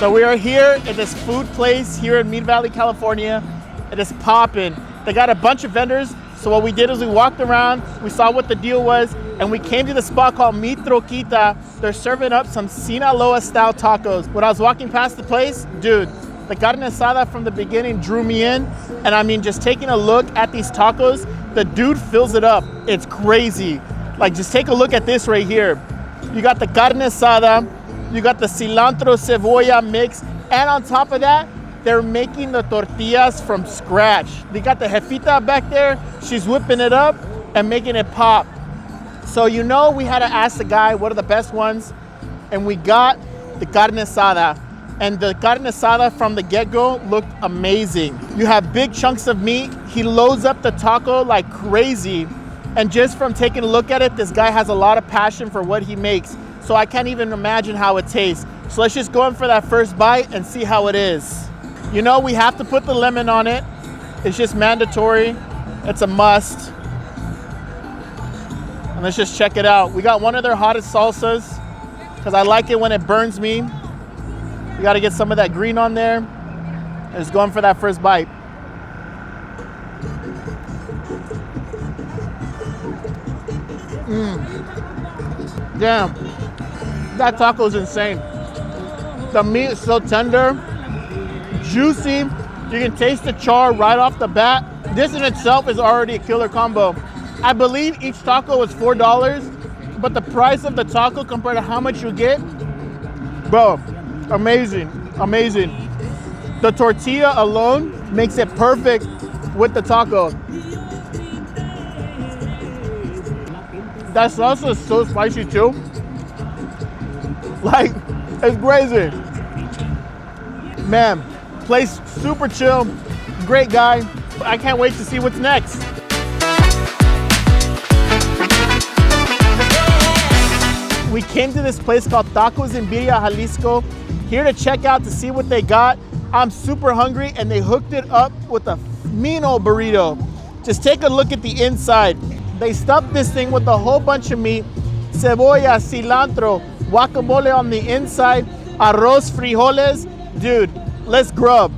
So we are here at this food place here in Mead Valley, California. It is popping. They got a bunch of vendors. So what we did is we walked around, we saw what the deal was, and we came to the spot called Mi Troquita. They're serving up some Sinaloa style tacos. When I was walking past the place, dude, the carne asada from the beginning drew me in. And I mean, just taking a look at these tacos, the dude fills it up. It's crazy. Like, just take a look at this right here. You got the carne asada, you got the cilantro cebolla mix, and on top of that, they're making the tortillas from scratch. They got the jefita back there. She's whipping it up and making it pop. So we had to ask the guy what are the best ones, and we got the carne asada. And the carne asada from the get-go looked amazing. You have big chunks of meat. He loads up the taco like crazy. And just from taking a look at it, this guy has a lot of passion for what he makes. So I can't even imagine how it tastes. So let's just go in for that first bite and see how it is. We have to put the lemon on it. It's just mandatory. It's a must. And let's just check it out. We got one of their hottest salsas because I like it when it burns me. You got to get some of that green on there. And just going for that first bite. Damn, that taco is insane. The meat is so tender, juicy. You can taste the char right off the bat. This in itself is already a killer combo. I believe each taco is $4, but the price of the taco compared to how much you get, bro, amazing, amazing. The tortilla alone makes it perfect with the taco. That salsa is so spicy too. Like, it's crazy. Man, place super chill, great guy. I can't wait to see what's next. We came to this place called Tacos in Birria, Jalisco, here to check out to see what they got. I'm super hungry and they hooked it up with a mean old burrito. Just take a look at the inside. They stuffed this thing with a whole bunch of meat, cebolla, cilantro, guacamole on the inside, arroz, frijoles. Dude, let's grub.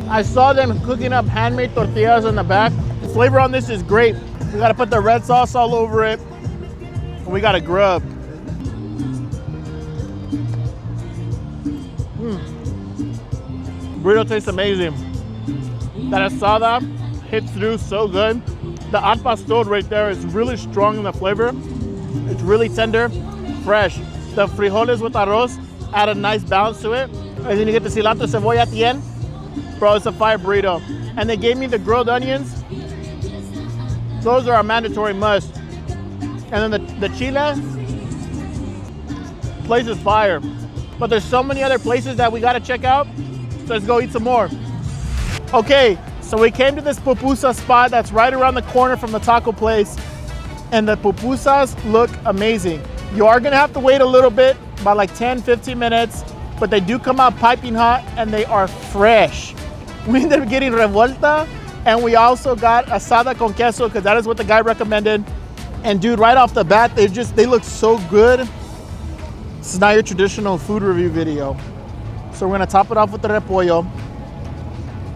I saw them cooking up handmade tortillas in the back. The flavor on this is great. We gotta put the red sauce all over it. And we gotta grub. Burrito tastes amazing. That asada hits through so good. The al pastor right there is really strong in the flavor. It's really tender, fresh. The frijoles with arroz add a nice balance to it. And then you get the cilantro cebolla at the end. Bro, it's a fire burrito. And they gave me the grilled onions. Those are a mandatory must. And then the chile, place is fire. But there's so many other places that we gotta check out. So let's go eat some more. Okay, so we came to this pupusa spot that's right around the corner from the taco place. And the pupusas look amazing. You are gonna have to wait a little bit, about like 10, 15 minutes, but they do come out piping hot and they are fresh. We ended up getting revuelta and we also got asada con queso because that is what the guy recommended. And dude, right off the bat, they look so good. This is not your traditional food review video. So we're gonna top it off with the repollo.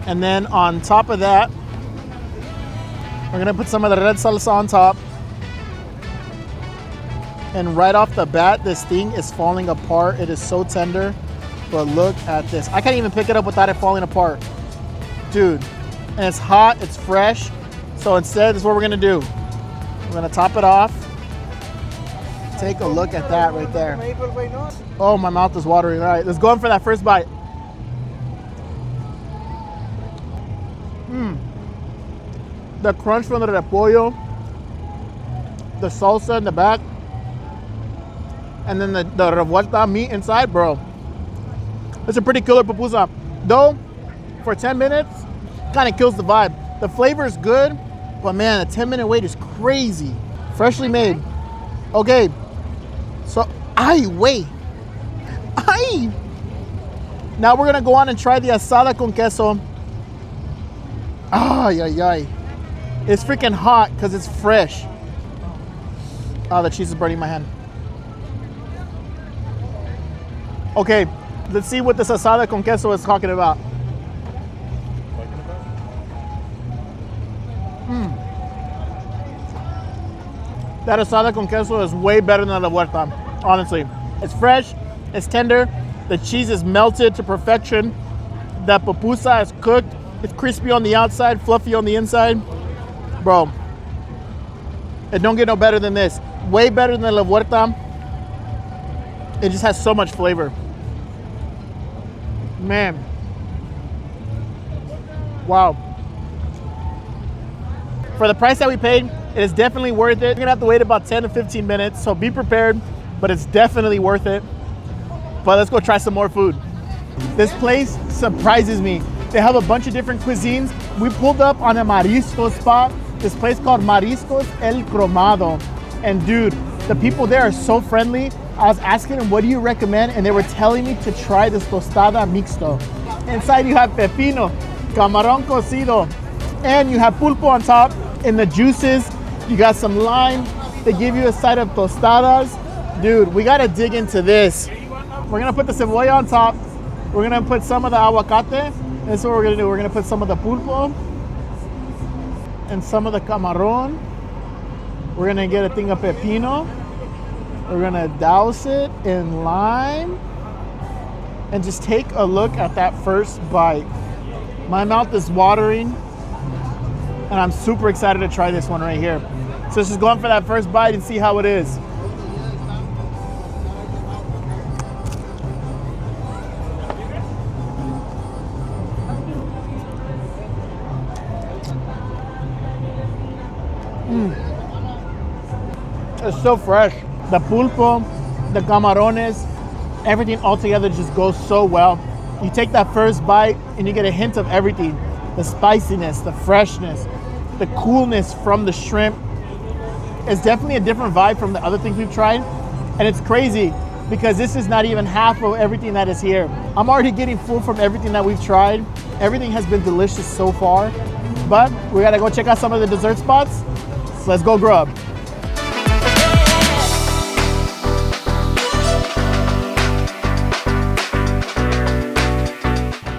And then on top of that, we're gonna put some of the red salsa on top. And right off the bat, this thing is falling apart. It is so tender, but look at this. I can't even pick it up without it falling apart. Dude, and it's hot, it's fresh. So instead, this is what we're gonna do. We're gonna top it off. Take a look at that right there. Oh, my mouth is watering. All right, let's go in for that first bite. The crunch from the repollo, the salsa in the back, and then the revuelta meat inside, bro. It's a pretty killer pupusa. Though, for 10 minutes, kind of kills the vibe. The flavor is good, but man, a 10-minute wait is crazy. Freshly made. Okay, so, wait. Now we're gonna go on and try the asada con queso. Ay, ay, ay. It's freaking hot because it's fresh. Oh, the cheese is burning my hand. Okay, let's see what this asada con queso is talking about. That asada con queso is way better than la huerta, honestly. It's fresh, it's tender, the cheese is melted to perfection, the papusa is cooked, it's crispy on the outside, fluffy on the inside. Bro, it don't get no better than this. Way better than la huerta. It just has so much flavor. Man. Wow. For the price that we paid, it is definitely worth it. You're gonna have to wait about 10 to 15 minutes, so be prepared, but it's definitely worth it. But let's go try some more food. This place surprises me. They have a bunch of different cuisines. We pulled up on a marisco spot, this place called Mariscos El Cromado. And dude, the people there are so friendly. I was asking them, what do you recommend? And they were telling me to try this tostada mixto. Inside you have pepino, camarón cocido, and you have pulpo on top. In the juices, you got some lime. They give you a side of tostadas. Dude, we gotta dig into this. We're gonna put the cebolla on top. We're gonna put some of the aguacate. That's what we're gonna do. We're gonna put some of the pulpo and some of the camarón. We're gonna get a thing of pepino. We're gonna douse it in lime and just take a look at that first bite. My mouth is watering and I'm super excited to try this one right here. So let's just go in for that first bite and see how it is. It's so fresh. The pulpo, the camarones, everything all together just goes so well. You take that first bite and you get a hint of everything. The spiciness, the freshness, the coolness from the shrimp. It's definitely a different vibe from the other things we've tried. And it's crazy because this is not even half of everything that is here. I'm already getting full from everything that we've tried. Everything has been delicious so far, but we gotta go check out some of the dessert spots. So let's go grub.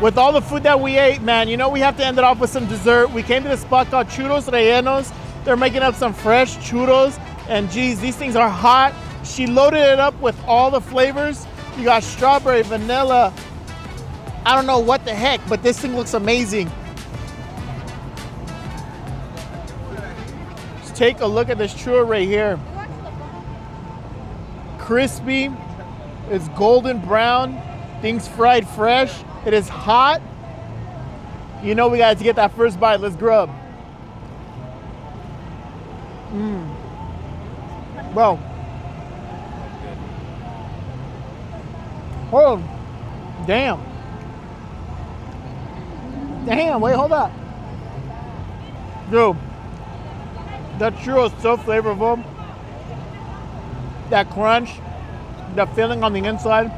With all the food that we ate, man, you know we have to end it off with some dessert. We came to this spot called Churros Rellenos. They're making up some fresh churros, and geez, these things are hot. She loaded it up with all the flavors. You got strawberry, vanilla, I don't know what the heck, but this thing looks amazing. Just take a look at this churro right here. Crispy, it's golden brown, things fried fresh. It is hot. You know we got to get that first bite. Let's grub. Bro. Oh, damn. Damn, wait, hold up. Dude, that churro is so flavorful. That crunch, the filling on the inside.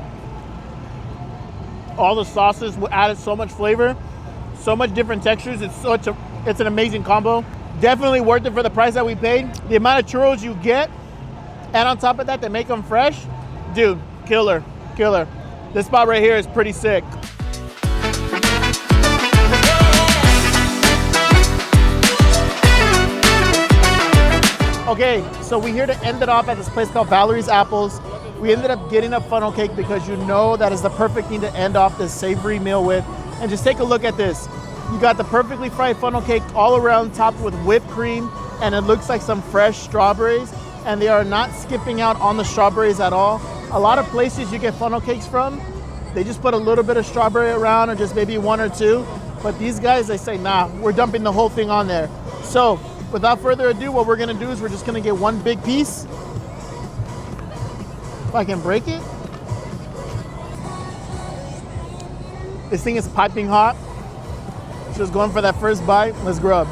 All the sauces added so much flavor, so much different textures. It's an amazing combo. Definitely worth it for the price that we paid. The amount of churros you get, and on top of that, they make them fresh. Dude, killer, killer. This spot right here is pretty sick. Okay, so we're here to end it off at this place called Valerie's Apples. We ended up getting a funnel cake because you know that is the perfect thing to end off this savory meal with. And just take a look at this. You got the perfectly fried funnel cake all around, topped with whipped cream, and it looks like some fresh strawberries. And they are not skipping out on the strawberries at all. A lot of places you get funnel cakes from, they just put a little bit of strawberry around or just maybe one or two. But these guys, they say, nah, we're dumping the whole thing on there. So without further ado, what we're gonna do is we're just gonna get one big piece. If I can break it. This thing is piping hot. Just going for that first bite. Let's grub.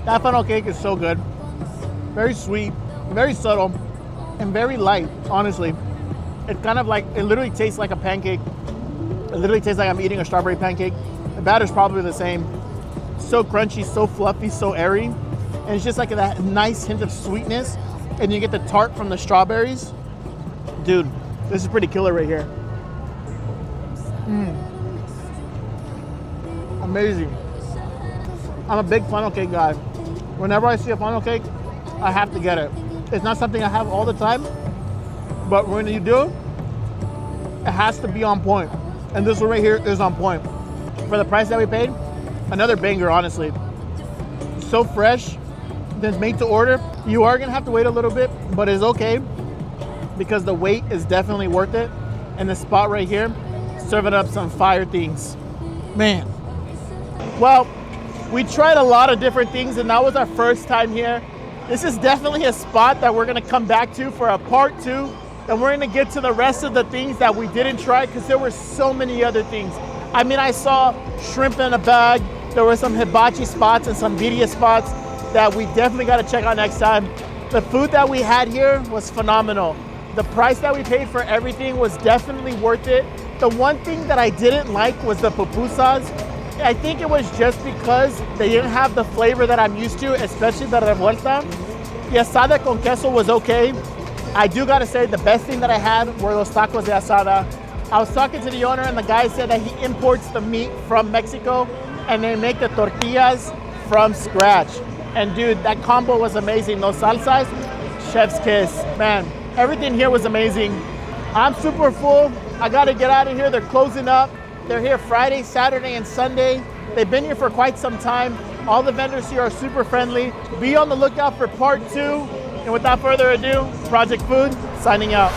That funnel cake is so good. Very sweet, very subtle. and very light, honestly. It's kind of like, it literally tastes like a pancake. It literally tastes like I'm eating a strawberry pancake. The batter's probably the same. So crunchy, so fluffy, so airy. And it's just like that nice hint of sweetness. And you get the tart from the strawberries. Dude, this is pretty killer right here. Amazing. I'm a big funnel cake guy. Whenever I see a funnel cake, I have to get it. It's not something I have all the time, but when you do, it has to be on point. And this one right here is on point. For the price that we paid, another banger, honestly. So fresh, then made to order. You are gonna have to wait a little bit, but it's okay because the wait is definitely worth it. And the spot right here, serving up some fire things. Man. Well, we tried a lot of different things and that was our first time here. This is definitely a spot that we're gonna come back to for a part 2. And we're gonna get to the rest of the things that we didn't try because there were so many other things. I mean, I saw shrimp in a bag. There were some hibachi spots and some birria spots that we definitely gotta check out next time. The food that we had here was phenomenal. The price that we paid for everything was definitely worth it. The one thing that I didn't like was the pupusas. I think it was just because they didn't have the flavor that I'm used to, especially the revuelta. The asada con queso was okay. I do gotta say the best thing that I had were those tacos de asada. I was talking to the owner and the guy said that he imports the meat from Mexico and they make the tortillas from scratch. And dude, that combo was amazing. Those salsas, chef's kiss. Man, everything here was amazing. I'm super full. I gotta get out of here. They're closing up. They're here Friday, Saturday, and Sunday. They've been here for quite some time. All the vendors here are super friendly. Be on the lookout for part 2. And without further ado, Project Food, signing out.